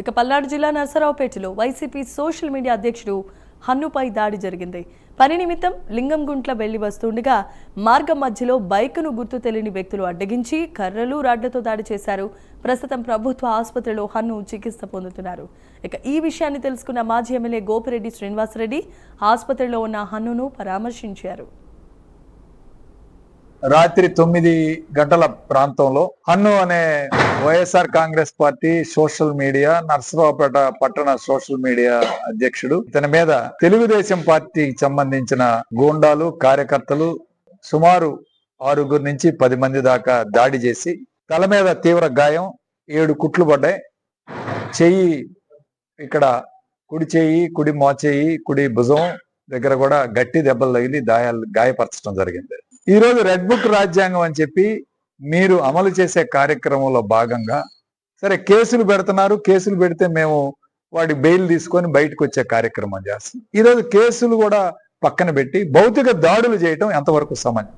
ఇక పల్నాడు జిల్లా నర్సరావుపేటలో YCP social media అధ్యక్షుడు హన్నుపై దాడి జరిగింది. పని నిమిత్తం లింగంగుంట్ల వెళ్లి వస్తుండగా మార్గం మధ్యలో బైకును గుర్తు తెలియని వ్యక్తులు అడ్డగించి కర్రలు రాడ్లతో దాడి చేశారు. ప్రస్తుతం ప్రభుత్వ ఆసుపత్రిలో హన్ను చికిత్స పొందుతున్నారు. ఇక ఈ విషయాన్ని తెలుసుకున్న మాజీ ఎమ్మెల్యే గోపిరెడ్డి శ్రీనివాసరెడ్డి ఆసుపత్రిలో ఉన్న హన్నును పరామర్శించారు. రాత్రి 9 గంటల ప్రాంతంలో హన్ను అనే YSR Congress party social media Narasaraopet పట్టణ సోషల్ మీడియా అధ్యక్షుడు ఇతని మీద తెలుగుదేశం పార్టీకి సంబంధించిన గూండాలు కార్యకర్తలు సుమారు 6 నుంచి 10 మంది దాకా దాడి చేసి తల మీద తీవ్ర గాయం 7 కుట్లు పడ్డాయి. చెయ్యి ఇక్కడ కుడి చెయ్యి కుడి మోచేయి కుడి భుజం దగ్గర కూడా గట్టి దెబ్బలు తగిలి గాయపరచడం జరిగింది. ఈ రోజు రెడ్ బుక్ రాజ్యాంగం అని చెప్పి మీరు అమలు చేసే కార్యక్రమంలో భాగంగా సరే కేసులు పెడుతున్నారు. కేసులు పెడితే మేము వాడి బెయిల్ తీసుకొని బయటకు వచ్చే కార్యక్రమం చేస్తాం. ఈ రోజు కేసులు కూడా పక్కన పెట్టి భౌతిక దాడులు చేయటం ఎంతవరకు సమంజసం?